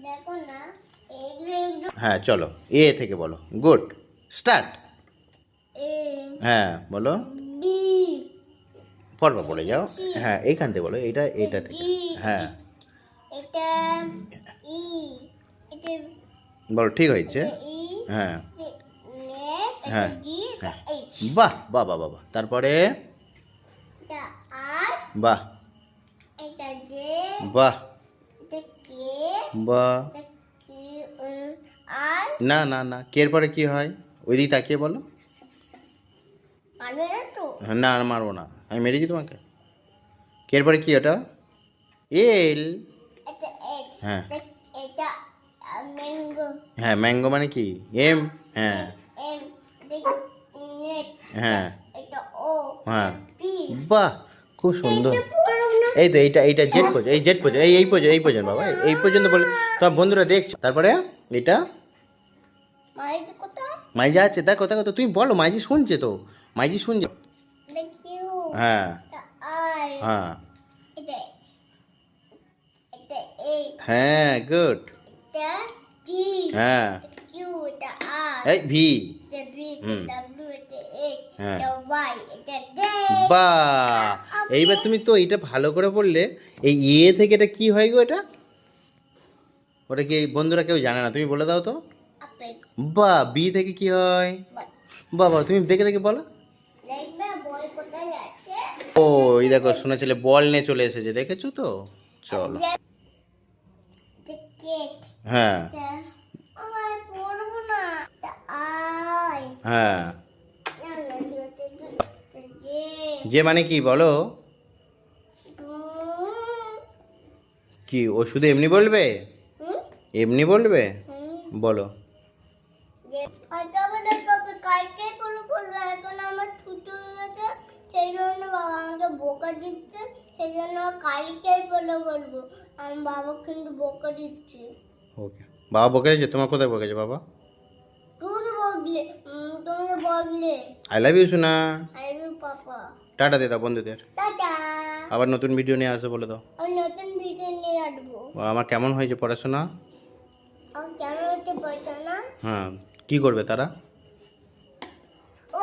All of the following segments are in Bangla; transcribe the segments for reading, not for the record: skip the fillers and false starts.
দেখো না, হ্যাঁ চলো, এ থেকে বলো। Good, start. এ হ্যাঁ বলো, বি পরপর বলে যাও। হ্যাঁ এইখান থেকে বলো, এটা থেকে। হ্যাঁ এটা ই, এটা বলো, ঠিক হয়েছে। ই, হ্যাঁ নেক, এটা হ্যাঁ জি, এটা হ্যাঁ, এইচ, বাহ বাহ বাহ বাহ। তারপরে এটা আর, বাহ এটা জে, বাহ এটা কে, বাহ। এটা কি আর না না না, কের পরে কি হয় ওইদিকে তাকিয়ে বলো। পারবে না তো। না আর মারবো না, আমি মেরেছি তোমাকে। কের পরে কি ওটা? এল। এটা এক, হ্যাঁ এটা ম্যাঙ্গো, হ্যাঁ, ম্যাঙ্গো মানে কি? এম। হ্যাঁ এম, নেক, হ্যাঁ এটা ও, হ্যাঁ, পি, বাহ খুব সুন্দর। এই তো এইটা জেড পোজ, এই জেড পোজ, এই পর্যন্ত বাবা, এই পর্যন্ত বলে তোমার বন্ধুরা দেখছে। তারপরে এটা মাইজ কোথায়? মাইজা আছে, দেখো দেখো তো, তুমি বলো, মাইজি শুনছে তো, মাইজি শুনছে। এটা কিউ, হ্যাঁ এটা আর, হ্যাঁ এটা এটা এইচ, হ্যাঁ, গুড। এটা টি, হ্যাঁ এটা কিউ, এটা আর, এই ভি। এটা ভি, হুম। এটা ডাব্লিউ, এটা এইচ, হ্যাঁ, এটা ওয়াই, এটা জেড। বাহ। এইবার তুমি তো এটা ভালো করে বললে। এই এ থেকে এটা কি হয় গো? এটা ওটা কি বন্ধুরা কেউ জানে না, তুমি বলে দাও তো। আপেল। বাহ, বি থেকে কি হয়? বাবা তুমি দেখে দেখে বলো। দেখবে বই কোথায় যাচ্ছে? ও এই দেখো, শোনা ছেলে বল নিয়ে চলে এসেছে, দেখেছো তো। চলো। এটা কেট, হ্যাঁ এটা আমার পড়বো না, এটা আই, হ্যাঁ, না না, এটা জে, যে মানে কি বলো? হুম, কি ও শুধু এমনি বলবে? হুম, এমনি বলবে? হুম, বলো। যে হয়তো আমাদের কবে কালকে কোনো করবে, এখন আমার ছুটি হয়ে গেছে, সেই জন্য বাবা আমাকে বোকা দিচ্ছে, সেই জন্য কালকে বলে বলবো। আমি বাবা কিন্তু বোকা দিচ্ছি। ওকে, বাবা বকেছে? তোমার কোথায় বকেছে বাবা? তুই তো বকলে, তুমি তো বকলে। আই লাভ ইউ সোনা। I love papa. টাটা দে দাও বন্ধুদের। টাটা। আবার নতুন ভিডিও নিয়ে আসো বলে দাও। আমি নতুন ভিডিও নিয়ে আসবো। আমার কেমন হয়েছে পড়াশোনা? আমি কেন হতে পারছো না? হ্যাঁ, কি করবে তারা? ও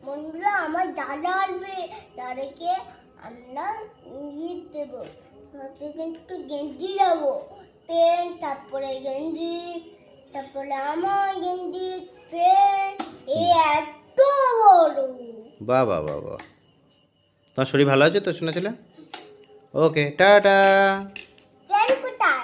বন্ধুরা, আমার দাদা আসবে, দাদাকে আমরা গিফট দেবো। একটু গেঞ্জি যাবো, প্যান্ট, তারপরে গেঞ্জি, তারপরে আমার গেঞ্জি, প্যান্ট, এই এত বড়। বাহ বাহ বাহ বাহ। তোমার শরীর ভালো আছে তো শোনা ছেলে? ওকে, টাটা।